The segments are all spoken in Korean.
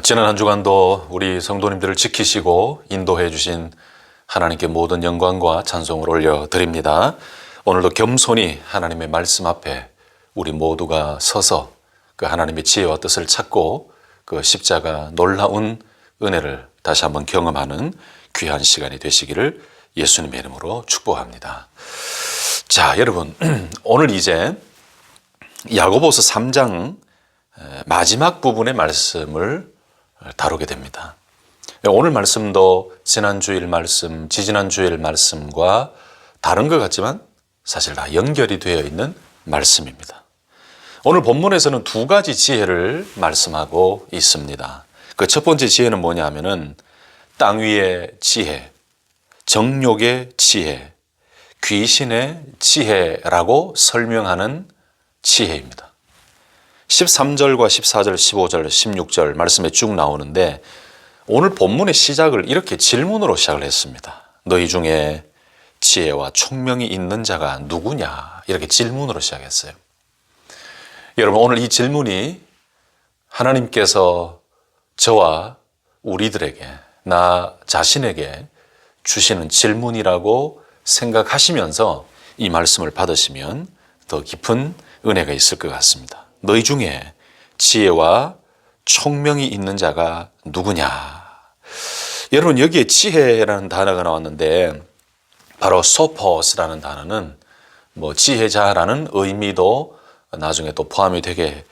지난 한 주간도 우리 성도님들을 지키시고 인도해 주신 하나님께 모든 영광과 찬송을 올려드립니다. 오늘도 겸손히 하나님의 말씀 앞에 우리 모두가 서서 그 하나님의 지혜와 뜻을 찾고 그 십자가 놀라운 은혜를 다시 한번 경험하는 귀한 시간이 되시기를 예수님의 이름으로 축복합니다. 자, 여러분, 오늘 이제 야고보서 3장 마지막 부분의 말씀을 다루게 됩니다. 오늘 말씀도 지난 주일 말씀, 지지난 주일 말씀과 다른 것 같지만 사실 다 연결이 되어 있는 말씀입니다. 오늘 본문에서는 두 가지 지혜를 말씀하고 있습니다. 그 첫 번째 지혜는 뭐냐 하면은 땅 위의 지혜, 정욕의 지혜, 귀신의 지혜라고 설명하는 지혜입니다. 13절과 14절, 15절, 16절 말씀에 쭉 나오는데 오늘 본문의 시작을 이렇게 질문으로 시작을 했습니다. 너희 중에 지혜와 총명이 있는 자가 누구냐? 이렇게 질문으로 시작했어요. 여러분, 오늘 이 질문이 하나님께서 저와 우리들에게, 나 자신에게 주시는 질문이라고 생각하시면서 이 말씀을 받으시면 더 깊은 은혜가 있을 것 같습니다. 너희 중에 지혜와 총명이 있는 자가 누구냐? 여러분, 여기에 지혜라는 단어가 나왔는데 바로 소포스라는 단어는 지혜자라는 의미도 나중에 또 포함이 되게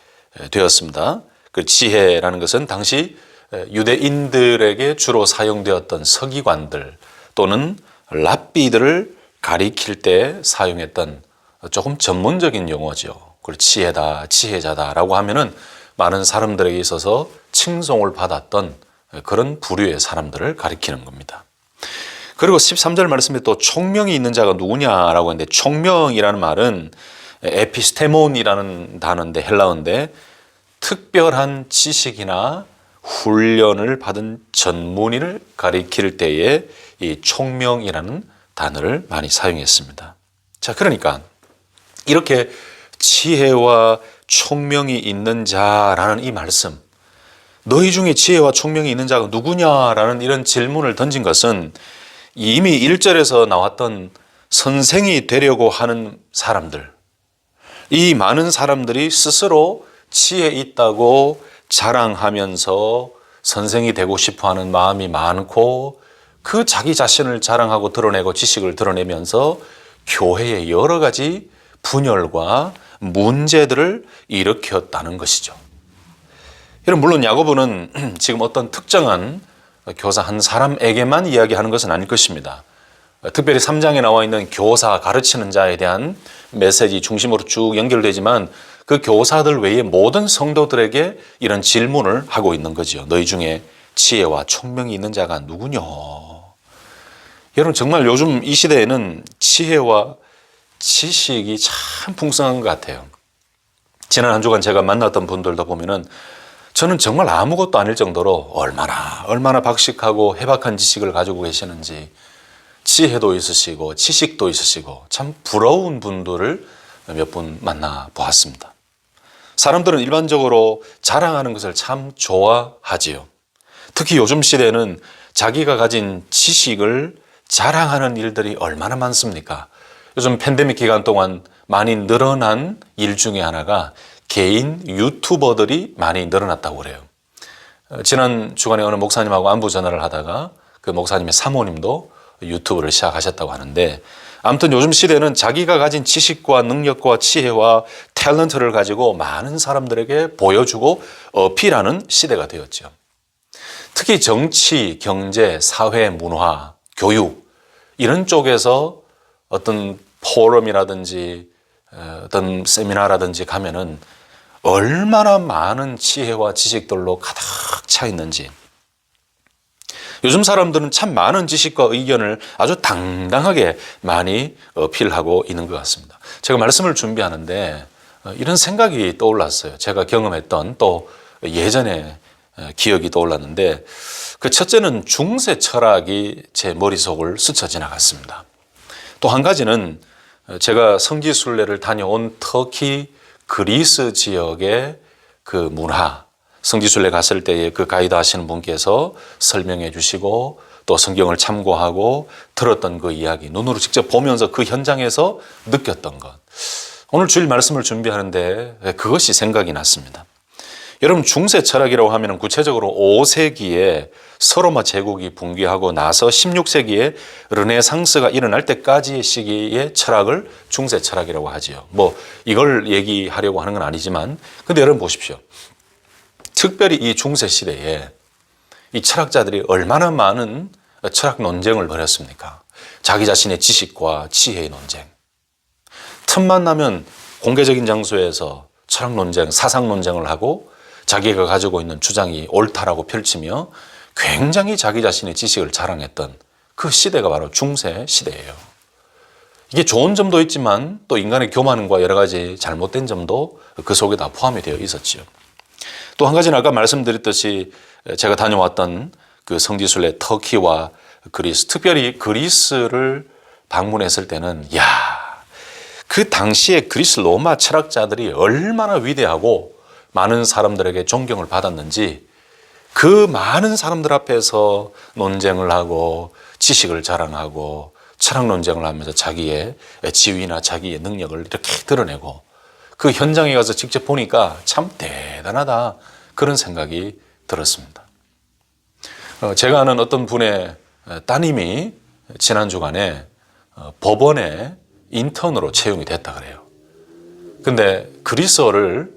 되었습니다. 그 지혜라는 것은 당시 유대인들에게 주로 사용되었던 서기관들 또는 랍비들을 가리킬 때 사용했던 조금 전문적인 용어죠. 그리고 지혜다, 지혜자다라고 하면은 많은 사람들에게 있어서 칭송을 받았던 그런 부류의 사람들을 가리키는 겁니다. 그리고 13절 말씀에 또 총명이 있는 자가 누구냐라고 하는데, 총명이라는 말은 에피스테몬이라는 단어인데, 헬라어인데 특별한 지식이나 훈련을 받은 전문인을 가리킬 때에 이 총명이라는 단어를 많이 사용했습니다. 자, 그러니까 이렇게 지혜와 총명이 있는 자라는 이 말씀, 너희 중에 지혜와 총명이 있는 자가 누구냐라는 이런 질문을 던진 것은 이미 1절에서 나왔던 선생이 되려고 하는 사람들, 이 많은 사람들이 스스로 지혜 있다고 자랑하면서 선생이 되고 싶어하는 마음이 많고 그 자기 자신을 자랑하고 드러내고 지식을 드러내면서 교회의 여러 가지 분열과 문제들을 일으켰다는 것이죠. 여러분, 물론 야고보는 지금 어떤 특정한 교사 한 사람에게만 이야기하는 것은 아닐 것입니다. 특별히 3장에 나와 있는 교사, 가르치는 자에 대한 메시지 중심으로 쭉 연결되지만 그 교사들 외에 모든 성도들에게 이런 질문을 하고 있는 거죠. 너희 중에 지혜와 총명이 있는 자가 누구냐? 여러분, 정말 요즘 이 시대에는 지혜와 지식이 참 풍성한 것 같아요. 지난 한 주간 제가 만났던 분들도 보면은 저는 정말 아무것도 아닐 정도로 얼마나 박식하고 해박한 지식을 가지고 계시는지, 지혜도 있으시고 지식도 있으시고 참 부러운 분들을 몇 분 만나 보았습니다. 사람들은 일반적으로 자랑하는 것을 참 좋아하지요. 특히 요즘 시대에는 자기가 가진 지식을 자랑하는 일들이 얼마나 많습니까? 요즘 팬데믹 기간 동안 많이 늘어난 일 중에 하나가 개인 유튜버들이 많이 늘어났다고 그래요. 지난 주간에 어느 목사님하고 안부 전화를 하다가 그 목사님의 사모님도 유튜브를 시작하셨다고 하는데, 아무튼 요즘 시대는 자기가 가진 지식과 능력과 지혜와 탤런트를 가지고 많은 사람들에게 보여주고 어필하는 시대가 되었죠. 특히 정치, 경제, 사회, 문화, 교육 이런 쪽에서 어떤 포럼이라든지 어떤 세미나라든지 가면은 얼마나 많은 지혜와 지식들로 가득 차 있는지, 요즘 사람들은 참 많은 지식과 의견을 아주 당당하게 많이 어필하고 있는 것 같습니다. 제가 말씀을 준비하는데 이런 생각이 떠올랐어요. 제가 경험했던 또 예전에 기억이 떠올랐는데, 그 첫째는 중세 철학이 제 머릿속을 스쳐 지나갔습니다. 또 한 가지는 제가 성지순례를 다녀온 터키, 그리스 지역의 그 문화, 성지순례 갔을 때에 그 가이드 하시는 분께서 설명해 주시고 또 성경을 참고하고 들었던 그 이야기, 눈으로 직접 보면서 그 현장에서 느꼈던 것. 오늘 주일 말씀을 준비하는데 그것이 생각이 났습니다. 여러분, 중세 철학이라고 하면 구체적으로 5세기에 서로마 제국이 붕괴하고 나서 16세기에 르네상스가 일어날 때까지의 시기의 철학을 중세 철학이라고 하지요. 뭐 이걸 얘기하려고 하는 건 아니지만, 근데 여러분 보십시오. 특별히 이 중세 시대에 이 철학자들이 얼마나 많은 철학 논쟁을 벌였습니까? 자기 자신의 지식과 지혜의 논쟁. 틈만 나면 공개적인 장소에서 철학 논쟁, 사상 논쟁을 하고 자기가 가지고 있는 주장이 옳다라고 펼치며 굉장히 자기 자신의 지식을 자랑했던 그 시대가 바로 중세 시대예요. 이게 좋은 점도 있지만 또 인간의 교만과 여러 가지 잘못된 점도 그 속에 다 포함이 되어 있었지요. 또 한 가지는 아까 말씀드렸듯이 제가 다녀왔던 그 성지순례 터키와 그리스, 특별히 그리스를 방문했을 때는 그 당시에 그리스 로마 철학자들이 얼마나 위대하고 많은 사람들에게 존경을 받았는지 그 많은 사람들 앞에서 논쟁을 하고 지식을 자랑하고 철학 논쟁을 하면서 자기의 지위나 자기의 능력을 이렇게 드러내고 그 현장에 가서 직접 보니까 참 대단하다, 그런 생각이 들었습니다. 제가 아는 어떤 분의 따님이 지난 주간에 법원에 인턴으로 채용이 됐다 그래요. 근데 그리스어를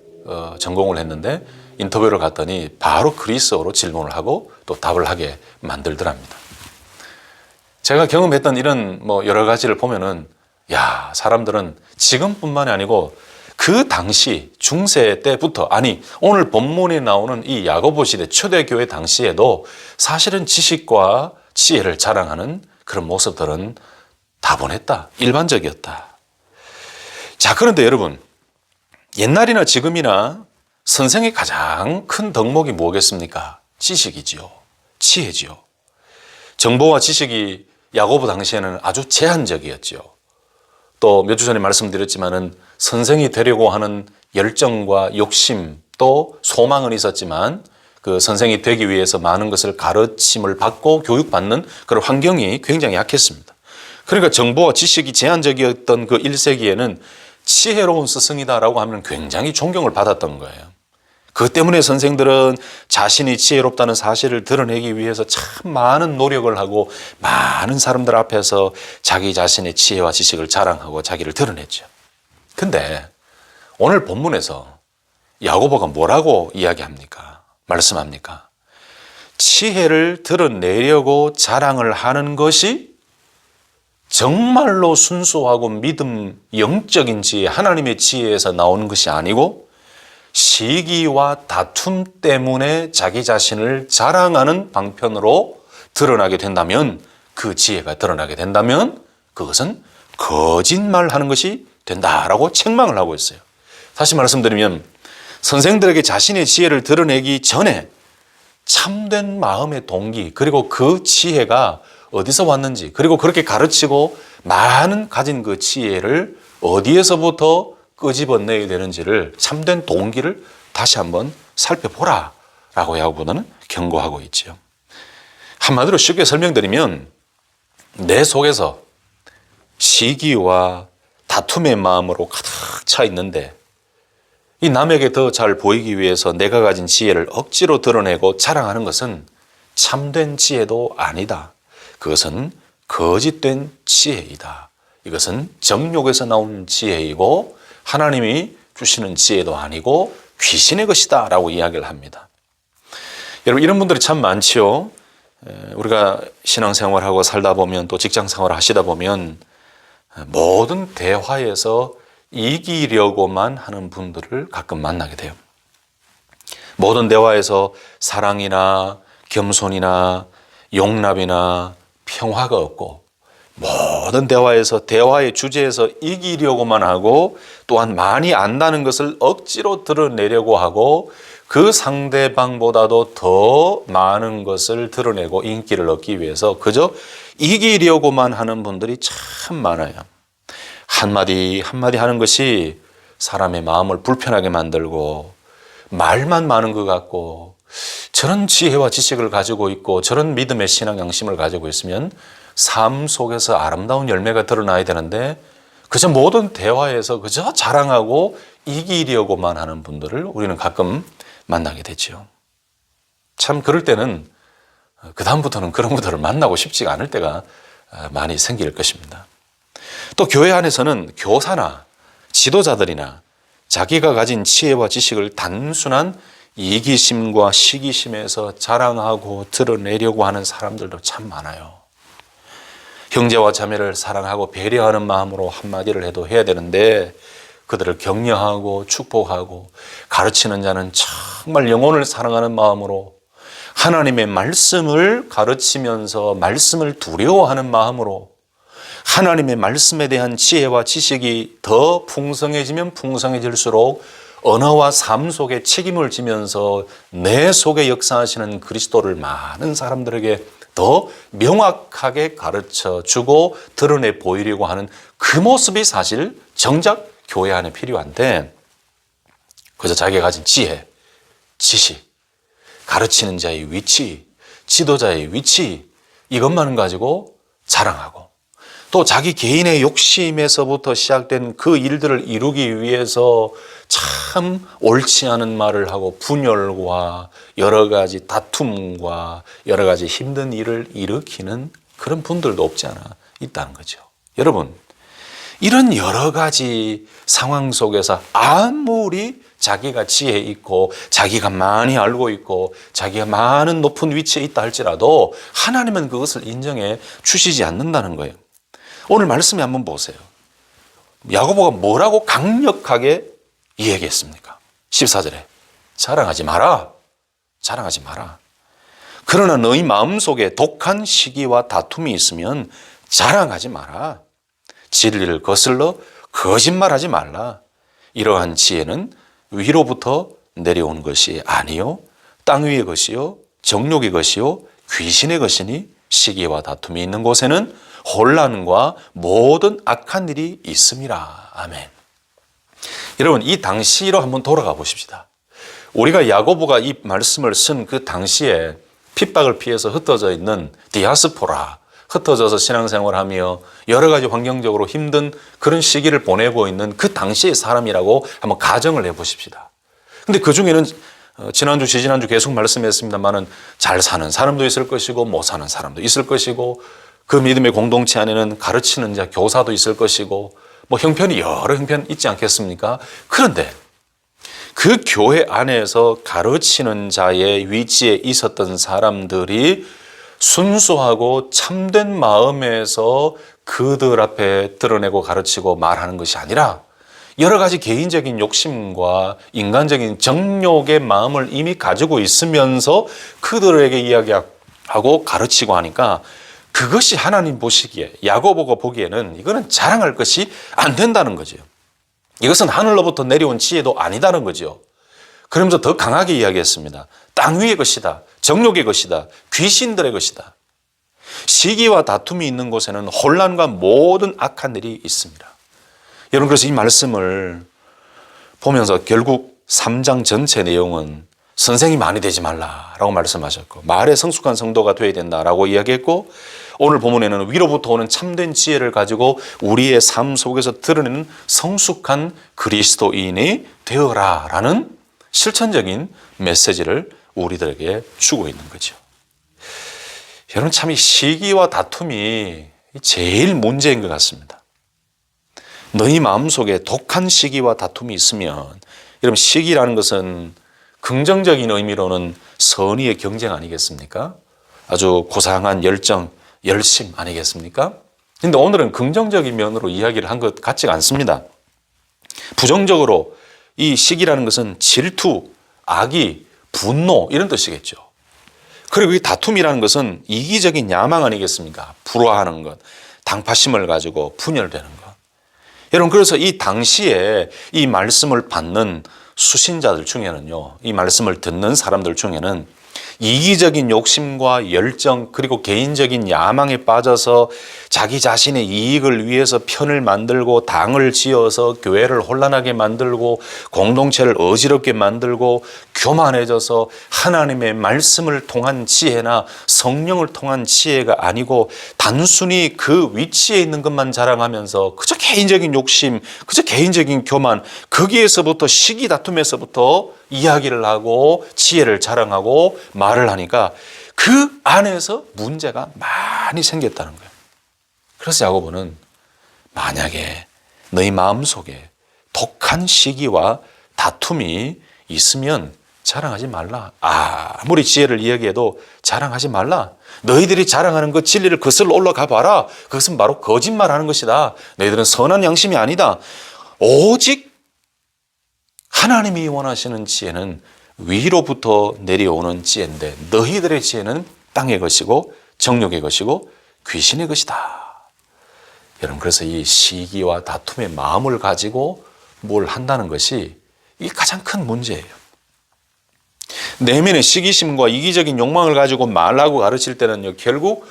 전공을 했는데 인터뷰를 갔더니 바로 그리스어로 질문을 하고 또 답을 하게 만들더랍니다. 제가 경험했던 이런 여러 가지를 보면은 사람들은 지금뿐만이 아니고 그 당시 중세 때부터, 아니 오늘 본문에 나오는 이 야고보 시대 초대교회 당시에도 사실은 지식과 지혜를 자랑하는 그런 모습들은 다분했다, 일반적이었다. 자, 그런데 여러분, 옛날이나 지금이나 선생의 가장 큰 덕목이 뭐겠습니까? 지식이지요. 지혜지요. 정보와 지식이 야고보 당시에는 아주 제한적이었죠. 또 몇 주 전에 말씀드렸지만은 선생이 되려고 하는 열정과 욕심 또 소망은 있었지만 그 선생이 되기 위해서 많은 것을 가르침을 받고 교육받는 그런 환경이 굉장히 약했습니다. 그러니까 정보와 지식이 제한적이었던 그 1세기에는 지혜로운 스승이다라고 하면 굉장히 존경을 받았던 거예요. 그 때문에 선생들은 자신이 지혜롭다는 사실을 드러내기 위해서 참 많은 노력을 하고 많은 사람들 앞에서 자기 자신의 지혜와 지식을 자랑하고 자기를 드러냈죠. 근데 오늘 본문에서 야고보가 뭐라고 이야기합니까? 말씀합니까? 지혜를 드러내려고 자랑을 하는 것이 정말로 순수하고 믿음, 영적인 지혜, 하나님의 지혜에서 나오는 것이 아니고 시기와 다툼 때문에 자기 자신을 자랑하는 방편으로 드러나게 된다면, 그 지혜가 드러나게 된다면 그것은 거짓말하는 것이 된다라고 책망을 하고 있어요. 다시 말씀드리면 선생들에게 자신의 지혜를 드러내기 전에 참된 마음의 동기, 그리고 그 지혜가 어디서 왔는지, 그리고 그렇게 가르치고 많은 가진 그 지혜를 어디에서부터 끄집어내야 되는지를, 참된 동기를 다시 한번 살펴보라 라고 야고보는 경고하고 있죠. 한마디로 쉽게 설명드리면 내 속에서 시기와 다툼의 마음으로 가득 차 있는데 이 남에게 더 잘 보이기 위해서 내가 가진 지혜를 억지로 드러내고 자랑하는 것은 참된 지혜도 아니다. 그것은 거짓된 지혜이다. 이것은 정욕에서 나오는 지혜이고 하나님이 주시는 지혜도 아니고 귀신의 것이다 라고 이야기를 합니다. 여러분, 이런 분들이 참 많지요. 우리가 신앙생활하고 살다 보면 또 직장생활 하시다 보면 모든 대화에서 이기려고만 하는 분들을 가끔 만나게 돼요. 모든 대화에서 사랑이나 겸손이나 용납이나 평화가 없고, 모든 대화에서 대화의 주제에서 이기려고만 하고 또한 많이 안다는 것을 억지로 드러내려고 하고 그 상대방보다도 더 많은 것을 드러내고 인기를 얻기 위해서 그저 이기려고만 하는 분들이 참 많아요. 한마디 한마디 하는 것이 사람의 마음을 불편하게 만들고 말만 많은 것 같고 저런 지혜와 지식을 가지고 있고 저런 믿음의 신앙 양심을 가지고 있으면 삶 속에서 아름다운 열매가 드러나야 되는데 그저 모든 대화에서 그저 자랑하고 이기려고만 하는 분들을 우리는 가끔 만나게 되죠. 참 그럴 때는 그 다음부터는 그런 분들을 만나고 싶지가 않을 때가 많이 생길 것입니다. 또 교회 안에서는 교사나 지도자들이나 자기가 가진 지혜와 지식을 단순한 이기심과 시기심에서 자랑하고 드러내려고 하는 사람들도 참 많아요. 형제와 자매를 사랑하고 배려하는 마음으로 한마디를 해도 해야 되는데 그들을 격려하고 축복하고 가르치는 자는 정말 영혼을 사랑하는 마음으로 하나님의 말씀을 가르치면서 말씀을 두려워하는 마음으로 하나님의 말씀에 대한 지혜와 지식이 더 풍성해지면 풍성해질수록 언어와 삶 속에 책임을 지면서 내 속에 역사하시는 그리스도를 많은 사람들에게 더 명확하게 가르쳐 주고 드러내 보이려고 하는 그 모습이 사실 정작 교회 안에 필요한데 그저 자기가 가진 지혜, 지식, 가르치는 자의 위치, 지도자의 위치 이것만을 가지고 자랑하고 또 자기 개인의 욕심에서부터 시작된 그 일들을 이루기 위해서 참 옳지 않은 말을 하고 분열과 여러 가지 다툼과 여러 가지 힘든 일을 일으키는 그런 분들도 없지 않아 있다는 거죠. 여러분, 이런 여러 가지 상황 속에서 아무리 자기가 지혜 있고 자기가 많이 알고 있고 자기가 많은 높은 위치에 있다 할지라도 하나님은 그것을 인정해 주시지 않는다는 거예요. 오늘 말씀에 한번 보세요. 야고보가 뭐라고 강력하게 이야기했습니까? 14절에 자랑하지 마라. 자랑하지 마라. 그러나 너희 마음속에 독한 시기와 다툼이 있으면 자랑하지 마라. 진리를 거슬러 거짓말하지 말라. 이러한 지혜는 위로부터 내려온 것이 아니요 땅 위의 것이요 정욕의 것이요 귀신의 것이니 시기와 다툼이 있는 곳에는 혼란과 모든 악한 일이 있음이라. 아멘. 여러분, 이 당시로 한번 돌아가 보십시다. 우리가 야고보가 이 말씀을 쓴 그 당시에 핍박을 피해서 흩어져 있는 디아스포라, 흩어져서 신앙생활하며 여러 가지 환경적으로 힘든 그런 시기를 보내고 있는 그 당시의 사람이라고 한번 가정을 해보십시다. 근데 그 중에는 지난주, 지지난주 계속 말씀했습니다만은 잘 사는 사람도 있을 것이고 못 사는 사람도 있을 것이고 그 믿음의 공동체 안에는 가르치는 자, 교사도 있을 것이고 뭐 형편이 여러 형편 있지 않겠습니까? 그런데 그 교회 안에서 가르치는 자의 위치에 있었던 사람들이 순수하고 참된 마음에서 그들 앞에 드러내고 가르치고 말하는 것이 아니라 여러 가지 개인적인 욕심과 인간적인 정욕의 마음을 이미 가지고 있으면서 그들에게 이야기하고 가르치고 하니까 그것이 하나님 보시기에 야고보가 보기에는 이거는 자랑할 것이 안 된다는 거죠. 이것은 하늘로부터 내려온 지혜도 아니다는 거죠. 그러면서 더 강하게 이야기했습니다. 땅 위의 것이다. 정욕의 것이다. 귀신들의 것이다. 시기와 다툼이 있는 곳에는 혼란과 모든 악한 일이 있습니다. 여러분, 그래서 이 말씀을 보면서 결국 3장 전체 내용은 선생이 많이 되지 말라라고 말씀하셨고 말에 성숙한 성도가 되어야 된다라고 이야기했고 오늘 본문에는 위로부터 오는 참된 지혜를 가지고 우리의 삶 속에서 드러내는 성숙한 그리스도인이 되어라라는 실천적인 메시지를 우리들에게 주고 있는 거죠. 여러분, 참 이 시기와 다툼이 제일 문제인 것 같습니다. 너희 마음속에 독한 시기와 다툼이 있으면, 여러분, 시기라는 것은 긍정적인 의미로는 선의의 경쟁 아니겠습니까? 아주 고상한 열정, 열심 아니겠습니까? 그런데 오늘은 긍정적인 면으로 이야기를 한 것 같지가 않습니다. 부정적으로 이 시기라는 것은 질투, 악의, 분노 이런 뜻이겠죠. 그리고 이 다툼이라는 것은 이기적인 야망 아니겠습니까? 불화하는 것, 당파심을 가지고 분열되는 것. 여러분, 그래서 이 당시에 이 말씀을 받는 수신자들 중에는요, 이 말씀을 듣는 사람들 중에는 이기적인 욕심과 열정 그리고 개인적인 야망에 빠져서 자기 자신의 이익을 위해서 편을 만들고 당을 지어서 교회를 혼란하게 만들고 공동체를 어지럽게 만들고 교만해져서 하나님의 말씀을 통한 지혜나 성령을 통한 지혜가 아니고 단순히 그 위치에 있는 것만 자랑하면서 그저 개인적인 욕심, 그저 개인적인 교만, 거기에서부터 시기 다툼에서부터 이야기를 하고 지혜를 자랑하고 말을 하니까 그 안에서 문제가 많이 생겼다는 거예요. 그래서 야고보는 만약에 너희 마음속에 독한 시기와 다툼이 있으면 자랑하지 말라. 아무리 지혜를 이야기해도 자랑하지 말라. 너희들이 자랑하는 그 진리를 거슬러 올라가 봐라. 그것은 바로 거짓말하는 것이다. 너희들은 선한 양심이 아니다. 오직 하나님이 원하시는 지혜는 위로부터 내려오는 지혜인데 너희들의 지혜는 땅의 것이고 정욕의 것이고 귀신의 것이다. 여러분, 그래서 이 시기와 다툼의 마음을 가지고 뭘 한다는 것이 이게 가장 큰 문제예요. 내면의 시기심과 이기적인 욕망을 가지고 말하고 가르칠 때는요, 결국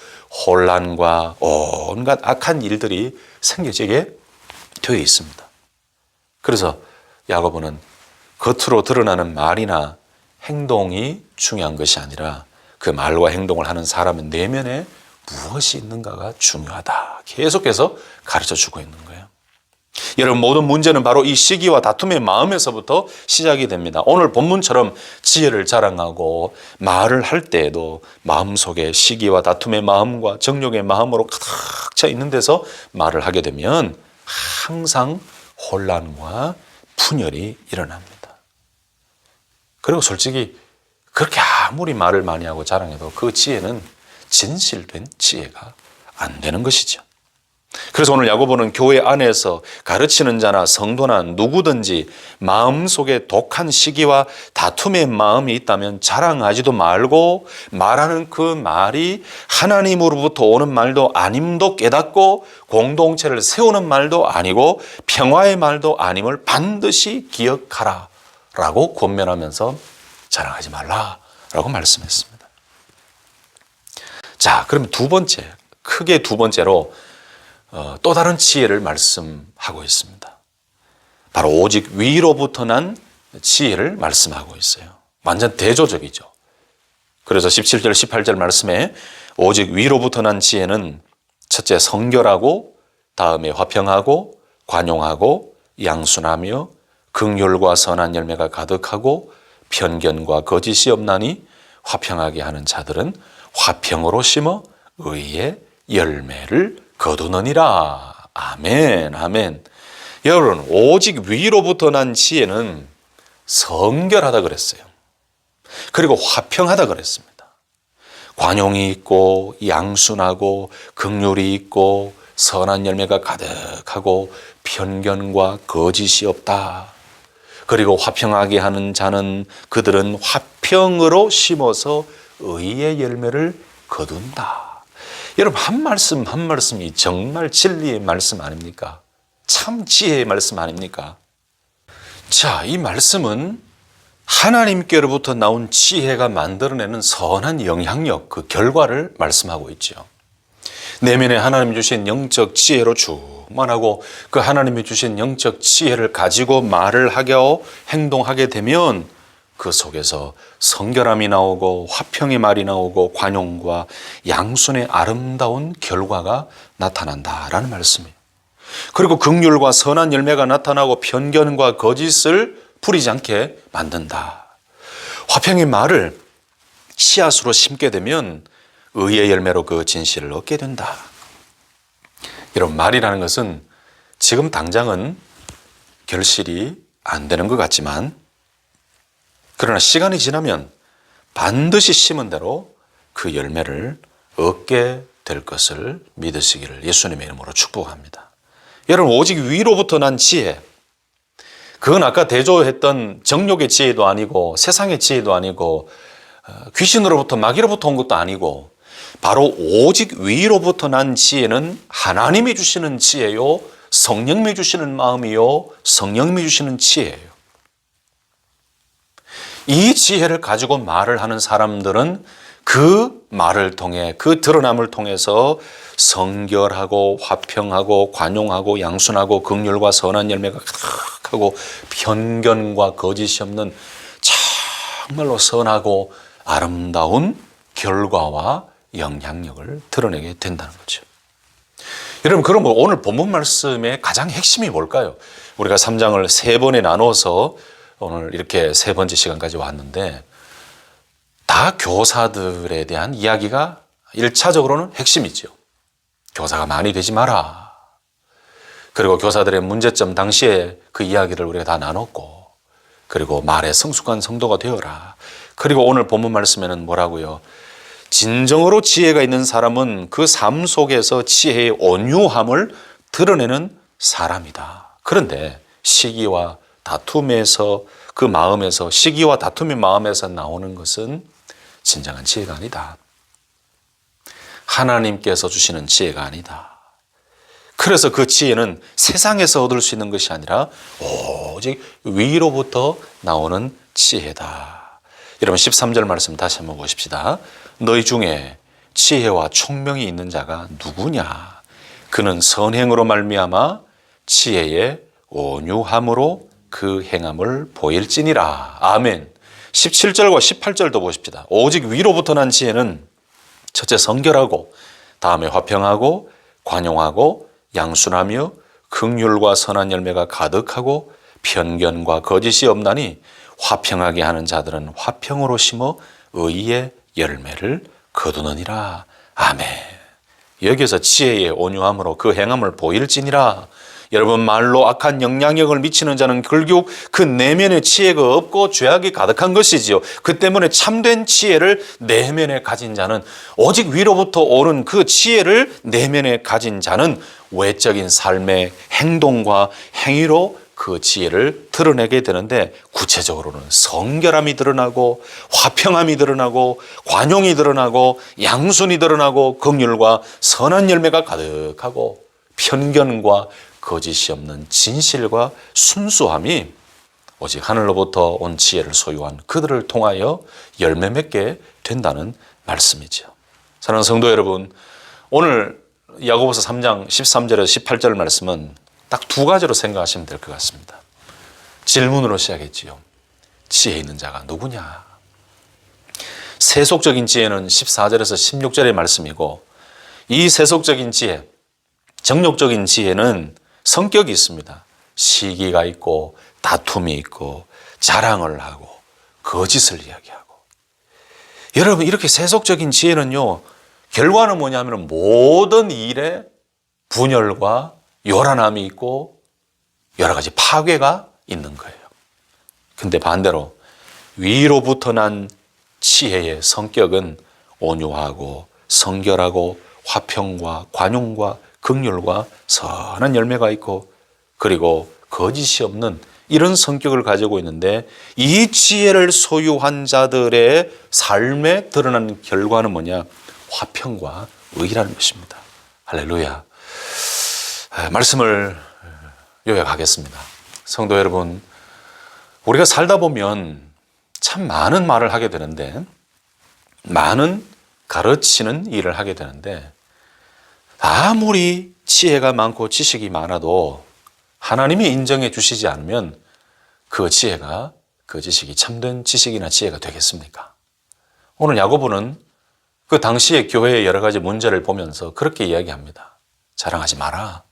혼란과 온갖 악한 일들이 생겨지게 되어 있습니다. 그래서 야고보는 겉으로 드러나는 말이나 행동이 중요한 것이 아니라 그 말과 행동을 하는 사람의 내면에 무엇이 있는가가 중요하다. 계속해서 가르쳐주고 있는 거예요. 여러분, 모든 문제는 바로 이 시기와 다툼의 마음에서부터 시작이 됩니다. 오늘 본문처럼 지혜를 자랑하고 말을 할 때에도 마음속에 시기와 다툼의 마음과 정욕의 마음으로 가득 차 있는 데서 말을 하게 되면 항상 혼란과 분열이 일어납니다. 그리고 솔직히 그렇게 아무리 말을 많이 하고 자랑해도 그 지혜는 진실된 지혜가 안 되는 것이죠. 그래서 오늘 야고보는 교회 안에서 가르치는 자나 성도나 누구든지 마음속에 독한 시기와 다툼의 마음이 있다면 자랑하지도 말고 말하는 그 말이 하나님으로부터 오는 말도 아님도 깨닫고 공동체를 세우는 말도 아니고 평화의 말도 아님을 반드시 기억하라 라고 권면하면서 자랑하지 말라라고 말씀했습니다. 자, 그럼 두 번째, 크게 두 번째로 또 다른 지혜를 말씀하고 있습니다. 바로 오직 위로부터 난 지혜를 말씀하고 있어요. 완전 대조적이죠. 그래서 17절, 18절 말씀에 오직 위로부터 난 지혜는 첫째 성결하고 다음에 화평하고 관용하고 양순하며 긍휼과 선한 열매가 가득하고 편견과 거짓이 없나니 화평하게 하는 자들은 화평으로 심어 의의 열매를 거두느니라. 아멘, 아멘. 여러분, 오직 위로부터 난 지혜는 성결하다 그랬어요. 그리고 화평하다 그랬습니다. 관용이 있고 양순하고 긍휼이 있고 선한 열매가 가득하고 편견과 거짓이 없다. 그리고 화평하게 하는 자는 그들은 화평으로 심어서 의의 열매를 거둔다. 여러분, 한 말씀 한 말씀이 정말 진리의 말씀 아닙니까? 참 지혜의 말씀 아닙니까? 자, 이 말씀은 하나님께로부터 나온 지혜가 만들어내는 선한 영향력, 그 결과를 말씀하고 있죠. 내면에 하나님이 주신 영적 지혜로 충만하고 그 하나님이 주신 영적 지혜를 가지고 말을 하고 행동하게 되면 그 속에서 성결함이 나오고 화평의 말이 나오고 관용과 양순의 아름다운 결과가 나타난다라는 말씀이에요. 그리고 긍휼과 선한 열매가 나타나고 편견과 거짓을 부리지 않게 만든다. 화평의 말을 씨앗으로 심게 되면 의의 열매로 그 진실을 얻게 된다. 여러분, 말이라는 것은 지금 당장은 결실이 안 되는 것 같지만 그러나 시간이 지나면 반드시 심은 대로 그 열매를 얻게 될 것을 믿으시기를 예수님의 이름으로 축복합니다. 여러분, 오직 위로부터 난 지혜, 그건 아까 대조했던 정욕의 지혜도 아니고 세상의 지혜도 아니고 귀신으로부터 마귀로부터 온 것도 아니고 바로 오직 위로부터 난 지혜는 하나님이 주시는 지혜요, 성령님이 주시는 마음이요, 성령님이 주시는 지혜예요. 이 지혜를 가지고 말을 하는 사람들은 그 말을 통해, 그 드러남을 통해서 성결하고 화평하고 관용하고 양순하고 긍휼과 선한 열매가 가득하고 편견과 거짓이 없는 정말로 선하고 아름다운 결과와 영향력을 드러내게 된다는 거죠. 여러분, 그럼 오늘 본문 말씀의 가장 핵심이 뭘까요? 우리가 3장을 3번에 나눠서 오늘 이렇게 3번째 시간까지 왔는데, 다 교사들에 대한 이야기가 1차적으로는 핵심이죠. 교사가 많이 되지 마라. 그리고 교사들의 문제점 당시에 그 이야기를 우리가 다 나눴고, 그리고 말에 성숙한 성도가 되어라. 그리고 오늘 본문 말씀에는 뭐라고요? 진정으로 지혜가 있는 사람은 그 삶 속에서 지혜의 온유함을 드러내는 사람이다. 그런데 시기와 다툼에서, 그 마음에서, 시기와 다툼의 마음에서 나오는 것은 진정한 지혜가 아니다. 하나님께서 주시는 지혜가 아니다. 그래서 그 지혜는 세상에서 얻을 수 있는 것이 아니라 오직 위로부터 나오는 지혜다. 여러분, 13절 말씀 다시 한번 보십시다. 너희 중에 지혜와 총명이 있는 자가 누구냐? 그는 선행으로 말미암아 지혜의 온유함으로 그 행함을 보일지니라. 아멘. 17절과 18절도 보십시다. 오직 위로부터 난 지혜는 첫째 성결하고, 다음에 화평하고 관용하고 양순하며 긍휼과 선한 열매가 가득하고 편견과 거짓이 없나니 화평하게 하는 자들은 화평으로 심어 의의 열매를 거두느니라. 아멘. 여기서 지혜의 온유함으로 그 행함을 보일지니라. 여러분, 말로 악한 영향력을 미치는 자는 결국 그 내면에 지혜가 없고 죄악이 가득한 것이지요. 그 때문에 참된 지혜를 내면에 가진 자는, 오직 위로부터 오는 그 지혜를 내면에 가진 자는 외적인 삶의 행동과 행위로 그 지혜를 드러내게 되는데, 구체적으로는 성결함이 드러나고 화평함이 드러나고 관용이 드러나고 양순이 드러나고 긍휼과 선한 열매가 가득하고 편견과 거짓이 없는 진실과 순수함이 오직 하늘로부터 온 지혜를 소유한 그들을 통하여 열매 맺게 된다는 말씀이죠. 사랑하는 성도 여러분, 오늘 야고보서 3장 13절에서 18절 말씀은 딱 2가지로 생각하시면 될 것 같습니다. 질문으로 시작했지요. 지혜 있는 자가 누구냐? 세속적인 지혜는 14절에서 16절의 말씀이고, 이 세속적인 지혜, 정욕적인 지혜는 성격이 있습니다. 시기가 있고 다툼이 있고 자랑을 하고 거짓을 이야기하고. 여러분, 이렇게 세속적인 지혜는요, 결과는 뭐냐면 모든 일에 분열과 요란함이 있고 여러 가지 파괴가 있는 거예요. 근데 반대로 위로부터 난 지혜의 성격은 온유하고 성결하고 화평과 관용과 긍휼과 선한 열매가 있고, 그리고 거짓이 없는 이런 성격을 가지고 있는데, 이 지혜를 소유한 자들의 삶에 드러나는 결과는 뭐냐? 화평과 의라는 것입니다. 할렐루야. 말씀을 요약하겠습니다. 성도 여러분, 우리가 살다 보면 참 많은 말을 하게 되는데, 많은 가르치는 일을 하게 되는데, 아무리 지혜가 많고 지식이 많아도 하나님이 인정해 주시지 않으면 그 지혜가, 그 지식이 참된 지식이나 지혜가 되겠습니까? 오늘 야고보는 그 당시의 교회의 여러 가지 문제를 보면서 그렇게 이야기합니다. 자랑하지 마라.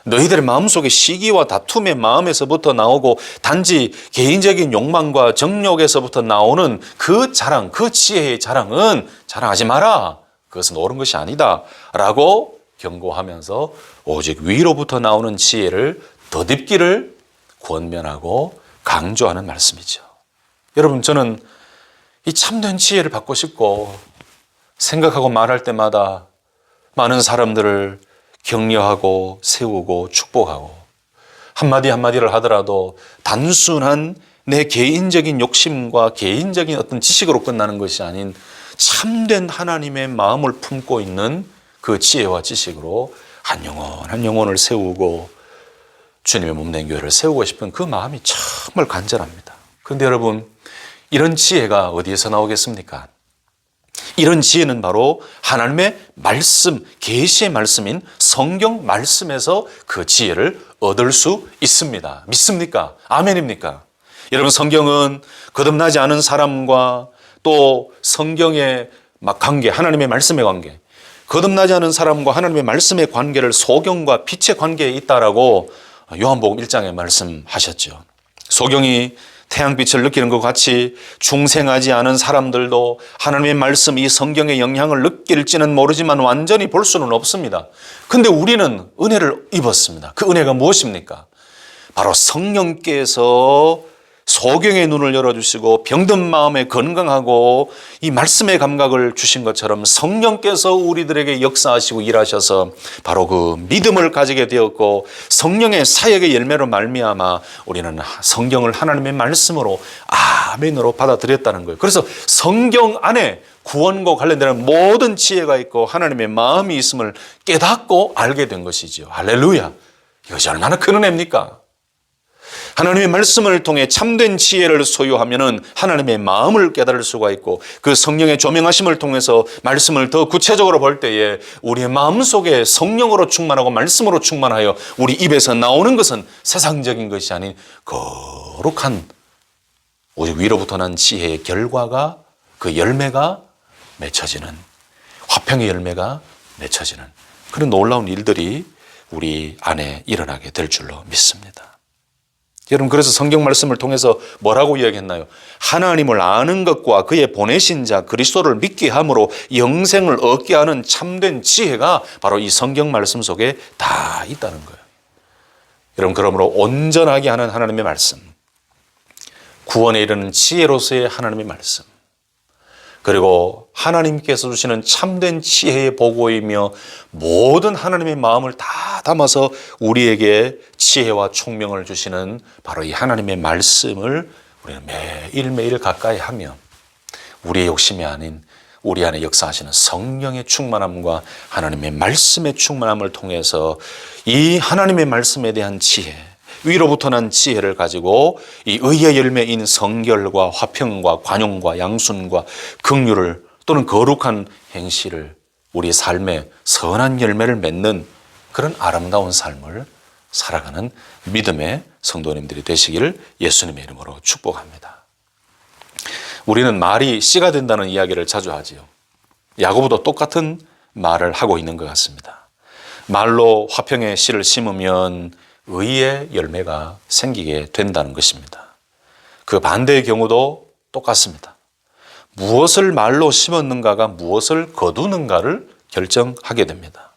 너희들의 마음속에 시기와 다툼의 마음에서부터 나오고 단지 개인적인 욕망과 정욕에서부터 나오는 그 자랑, 그 지혜의 자랑은 자랑하지 마라. 그것은 옳은 것이 아니다 라고 경고하면서 오직 위로부터 나오는 지혜를 덧입기를 권면하고 강조하는 말씀이죠. 여러분, 저는 이 참된 지혜를 받고 싶고 생각하고 말할 때마다 많은 사람들을 격려하고 세우고 축복하고, 한마디 한마디를 하더라도 단순한 내 개인적인 욕심과 개인적인 어떤 지식으로 끝나는 것이 아닌 참된 하나님의 마음을 품고 있는 그 지혜와 지식으로 한 영혼 한 영혼을 세우고 주님의 몸된 교회를 세우고 싶은 그 마음이 정말 간절합니다. 그런데 여러분, 이런 지혜가 어디에서 나오겠습니까? 이런 지혜는 바로 하나님의 말씀, 계시의 말씀인 성경 말씀에서 그 지혜를 얻을 수 있습니다. 믿습니까? 아멘입니까? 여러분, 성경은 거듭나지 않은 사람과 또 성경의 관계, 하나님의 말씀의 관계, 거듭나지 않은 사람과 하나님의 말씀의 관계를 소경과 빛의 관계에 있다라고 요한복음 1장에 말씀하셨죠. 소경이 태양빛을 느끼는 것 같이 중생하지 않은 사람들도 하나님의 말씀, 이 성경의 영향을 느낄지는 모르지만 완전히 볼 수는 없습니다. 근데 우리는 은혜를 입었습니다. 그 은혜가 무엇입니까? 바로 성령께서 소경의 눈을 열어주시고 병든 마음에 건강하고 이 말씀의 감각을 주신 것처럼 성령께서 우리들에게 역사하시고 일하셔서 바로 그 믿음을 가지게 되었고, 성령의 사역의 열매로 말미암아 우리는 성경을 하나님의 말씀으로 아멘으로 받아들였다는 거예요. 그래서 성경 안에 구원과 관련되는 모든 지혜가 있고 하나님의 마음이 있음을 깨닫고 알게 된 것이지요. 할렐루야! 이것이 얼마나 큰 은혜입니까? 하나님의 말씀을 통해 참된 지혜를 소유하면은 하나님의 마음을 깨달을 수가 있고, 그 성령의 조명하심을 통해서 말씀을 더 구체적으로 볼 때에 우리의 마음속에 성령으로 충만하고 말씀으로 충만하여 우리 입에서 나오는 것은 세상적인 것이 아닌 거룩한 오직 위로부터 난 지혜의 결과가, 그 열매가 맺혀지는, 화평의 열매가 맺혀지는 그런 놀라운 일들이 우리 안에 일어나게 될 줄로 믿습니다. 여러분, 그래서 성경 말씀을 통해서 뭐라고 이야기했나요? 하나님을 아는 것과 그의 보내신 자 그리스도를 믿게 함으로 영생을 얻게 하는 참된 지혜가 바로 이 성경 말씀 속에 다 있다는 거예요. 여러분, 그러므로 온전하게 하는 하나님의 말씀, 구원에 이르는 지혜로서의 하나님의 말씀, 그리고 하나님께서 주시는 참된 지혜의 보고이며 모든 하나님의 마음을 다 담아서 우리에게 지혜와 총명을 주시는 바로 이 하나님의 말씀을 우리는 매일매일 가까이 하며 우리의 욕심이 아닌 우리 안에 역사하시는 성령의 충만함과 하나님의 말씀의 충만함을 통해서 이 하나님의 말씀에 대한 지혜, 위로부터 난 지혜를 가지고 이 의의 열매인 성결과 화평과 관용과 양순과 긍휼을 또는 거룩한 행실을 우리 삶의 선한 열매를 맺는 그런 아름다운 삶을 살아가는 믿음의 성도님들이 되시기를 예수님의 이름으로 축복합니다. 우리는 말이 씨가 된다는 이야기를 자주 하지요. 야고보도 똑같은 말을 하고 있는 것 같습니다. 말로 화평의 씨를 심으면 의의 열매가 생기게 된다는 것입니다. 그 반대의 경우도 똑같습니다. 무엇을 말로 심었는가가 무엇을 거두는가를 결정하게 됩니다.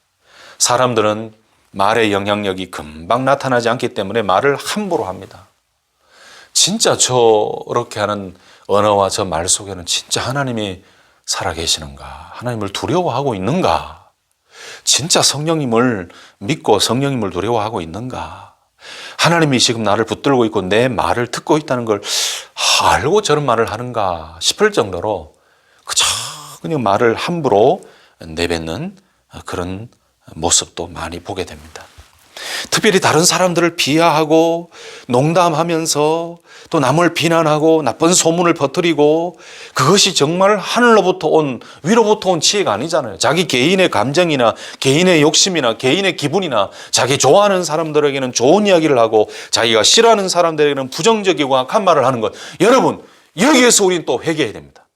사람들은 말의 영향력이 금방 나타나지 않기 때문에 말을 함부로 합니다. 진짜 저렇게 하는 언어와 저 말 속에는 진짜 하나님이 살아계시는가? 하나님을 두려워하고 있는가? 진짜 성령님을 믿고 성령님을 두려워하고 있는가? 하나님이 지금 나를 붙들고 있고 내 말을 듣고 있다는 걸 알고 저런 말을 하는가 싶을 정도로 그저 그냥 말을 함부로 내뱉는 그런 모습도 많이 보게 됩니다. 특별히 다른 사람들을 비하하고 농담하면서 또 남을 비난하고 나쁜 소문을 퍼뜨리고, 그것이 정말 하늘로부터 온, 위로부터 온 지혜가 아니잖아요. 자기 개인의 감정이나 개인의 욕심이나 개인의 기분이나 자기 좋아하는 사람들에게는 좋은 이야기를 하고 자기가 싫어하는 사람들에게는 부정적이고 악한 말을 하는 것. 여러분, 여기에서 우리는 또 회개해야 됩니다.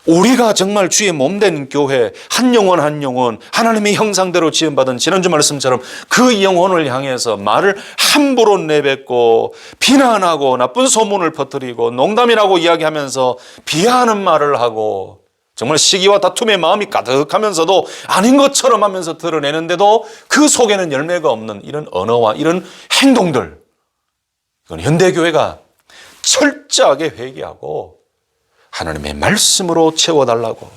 우리가 정말 주의 몸된 교회, 한 영혼 한 영혼 하나님의 형상대로 지음받은 지난주 말씀처럼 그 영혼을 향해서 말을 함부로 내뱉고 비난하고 나쁜 소문을 퍼뜨리고 농담이라고 이야기하면서 비하하는 말을 하고 정말 시기와 다툼의 마음이 가득하면서도 아닌 것처럼 하면서 드러내는데도 그 속에는 열매가 없는 이런 언어와 이런 행동들, 이건 현대교회가 철저하게 회개하고 하나님의 말씀으로 채워달라고,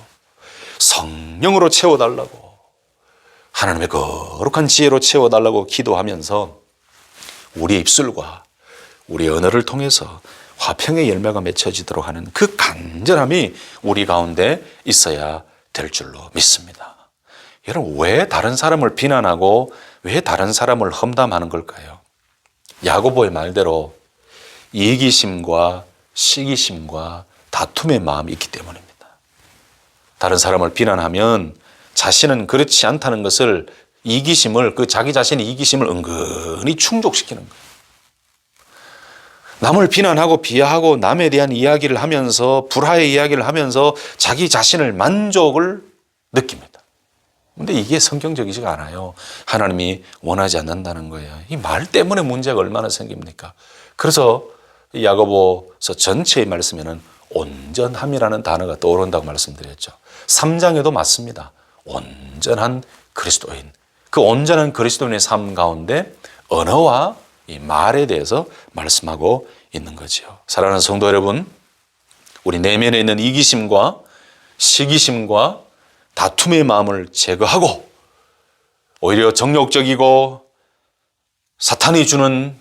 성령으로 채워달라고, 하나님의 거룩한 지혜로 채워달라고 기도하면서 우리의 입술과 우리의 언어를 통해서 화평의 열매가 맺혀지도록 하는 그 간절함이 우리 가운데 있어야 될 줄로 믿습니다. 여러분, 왜 다른 사람을 비난하고 왜 다른 사람을 험담하는 걸까요? 야고보의 말대로 이기심과 시기심과 다툼의 마음이 있기 때문입니다. 다른 사람을 비난하면 자신은 그렇지 않다는 것을 이기심을, 그 자기 자신의 이기심을 은근히 충족시키는 거예요. 남을 비난하고 비하하고 남에 대한 이야기를 하면서 불화의 이야기를 하면서 자기 자신을 만족을 느낍니다. 그런데 이게 성경적이지가 않아요. 하나님이 원하지 않는다는 거예요. 이 말 때문에 문제가 얼마나 생깁니까? 그래서 야고보서 전체의 말씀에는 온전함이라는 단어가 떠오른다고 말씀드렸죠. 3장에도 맞습니다. 온전한 그리스도인. 그 온전한 그리스도인의 삶 가운데 언어와 이 말에 대해서 말씀하고 있는 거죠. 사랑하는 성도 여러분, 우리 내면에 있는 이기심과 시기심과 다툼의 마음을 제거하고 오히려 정욕적이고 사탄이 주는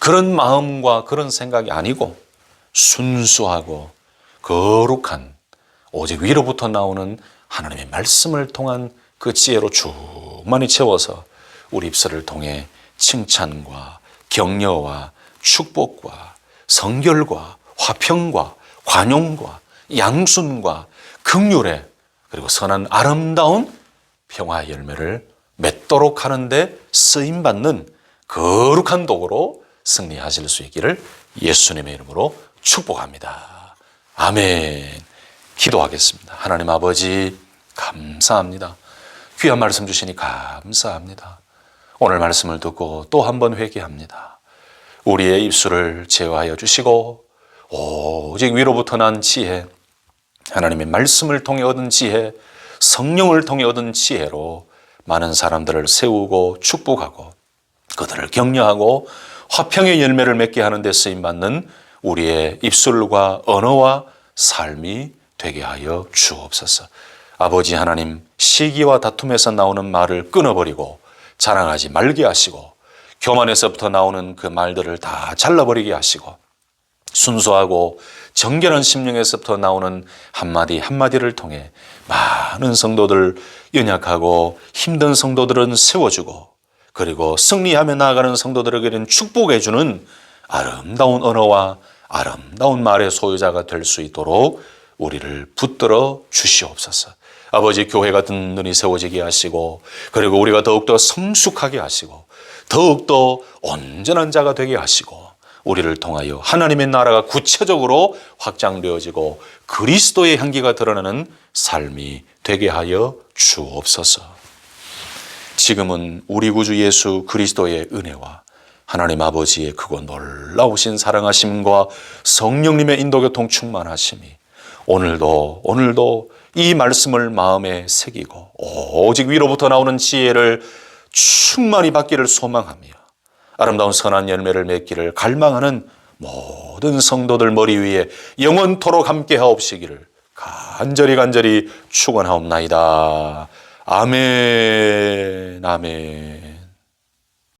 그런 마음과 그런 생각이 아니고 순수하고 거룩한 오직 위로부터 나오는 하나님의 말씀을 통한 그 지혜로 충만히 채워서 우리 입술을 통해 칭찬과 격려와 축복과 성결과 화평과 관용과 양순과 긍휼에 그리고 선한 아름다운 평화의 열매를 맺도록 하는데 쓰임받는 거룩한 도구로 승리하실 수 있기를 예수님의 이름으로 축복합니다. 아멘. 기도하겠습니다. 하나님 아버지 감사합니다. 귀한 말씀 주시니 감사합니다. 오늘 말씀을 듣고 또 한 번 회개합니다. 우리의 입술을 제어하여 주시고 오직 위로부터 난 지혜, 하나님의 말씀을 통해 얻은 지혜, 성령을 통해 얻은 지혜로 많은 사람들을 세우고 축복하고 그들을 격려하고 화평의 열매를 맺게 하는 데 쓰임받는 우리의 입술과 언어와 삶이 되게 하여 주옵소서. 아버지 하나님, 시기와 다툼에서 나오는 말을 끊어버리고 자랑하지 말게 하시고 교만에서부터 나오는 그 말들을 다 잘라버리게 하시고 순수하고 정결한 심령에서부터 나오는 한마디 한마디를 통해 많은 성도들, 연약하고 힘든 성도들은 세워주고 그리고 승리하며 나아가는 성도들에게는 축복해 주는 아름다운 언어와 아름다운 말의 소유자가 될 수 있도록 우리를 붙들어 주시옵소서. 아버지, 교회가 든든히 세워지게 하시고 그리고 우리가 더욱더 성숙하게 하시고 더욱더 온전한 자가 되게 하시고 우리를 통하여 하나님의 나라가 구체적으로 확장되어지고 그리스도의 향기가 드러나는 삶이 되게 하여 주옵소서. 지금은 우리 구주 예수 그리스도의 은혜와 하나님 아버지의 크고 놀라우신 사랑하심과 성령님의 인도교통 충만하심이 오늘도 이 말씀을 마음에 새기고 오직 위로부터 나오는 지혜를 충만히 받기를 소망하며 아름다운 선한 열매를 맺기를 갈망하는 모든 성도들 머리 위에 영원토록 함께 하옵시기를 간절히 축원하옵나이다. 아멘. 아멘.